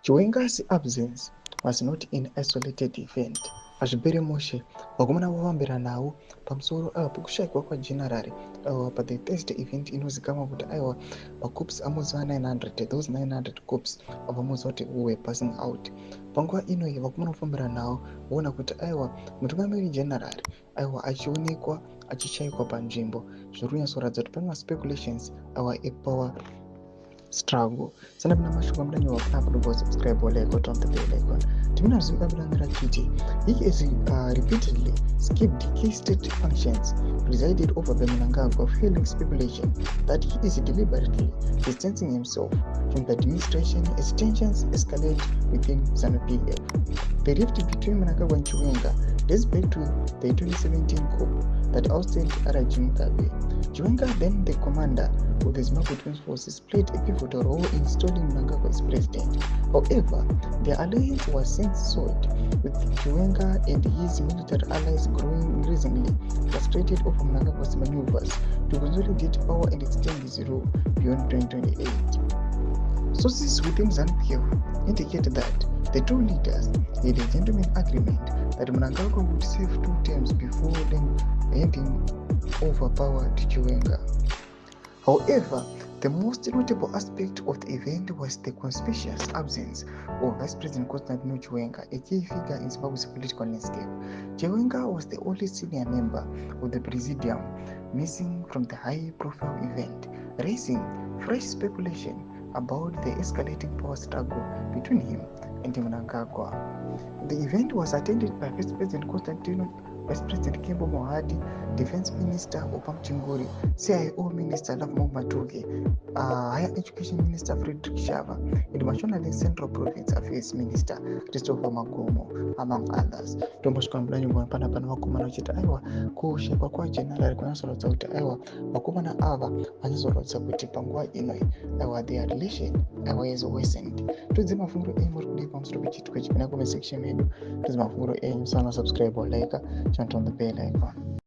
Chiwenga's absence was not an isolated event. Azvipere Moshe vakomana vavambira nawo pamusoro pekushayikwa kwajenerari pathe Thursday event inozikamwa kuti aiwa macorps amuziva 900, those 900 corps avamuziva kuti were passing out. Panguva inoyi vakomana vafambira nawo voona kuti aiwa mutungamiri jenerari aiwa achionekwa achishayikwa panzvimbo zviri kunyatsoratidza kuti pane maspeculations aiwa epower struggle. Sana pana mashoko amudanyo apa don't subscribe or like or turn the bell icon. Timina zvinga bilangira kuti he is repeatedly skipped key state functions presided over by Mnangagwa, fueling speculation that he is deliberately distancing himself from the administration as tensions escalate within ZANU-PF. The rift between Mnangagwa and Chiwenga dates back to the 2017 coup that ousted RG Mugabe. Chiwenga, then the commander of the Zimbabwe Defense Forces, played a pivotal role in installing Mnangagwa as president. However, the alliance was since soured, with Chiwenga and his military allies growing increasingly frustrated over Mnangagwa's maneuvers to consolidate power and extend his rule beyond 2028. Sources within ZANU-PF indicate that the two leaders had a gentleman agreement that Mnangagwa would serve 2 terms before then handing over power to Chiwenga. However, the most notable aspect of the event was the conspicuous absence of Vice President Constantino Chiwenga, a key figure in Zimbabwe's political landscape. Chiwenga was the only senior member of the Presidium missing from the high-profile event, raising fresh speculation about the escalating power struggle between him and Mnangagwa. The event was attended by Vice President Constantino, Vice President Kembo Mohadi, Defense Minister Opam Chinguri, CIO Minister Lavmo Matuge, Higher Education Minister Frederick Shava, and National and Central Province Affairs Minister Christopher Magomo, among others. Tombosco Mblanyi Pana Wakumana Chita Aiwa, kushekwa kwa jenerali kunasorodza kuti aiwa vakomana ava vachizorodza kuti panguva inoi aiwa their relation aiwa is worsened. Tudzi mafunguro enyu muri kudii pamusoro pechitiko chipina comment section medu. Tudzi mafunguro enyu, sana subscribe or like, turn on the bell icon.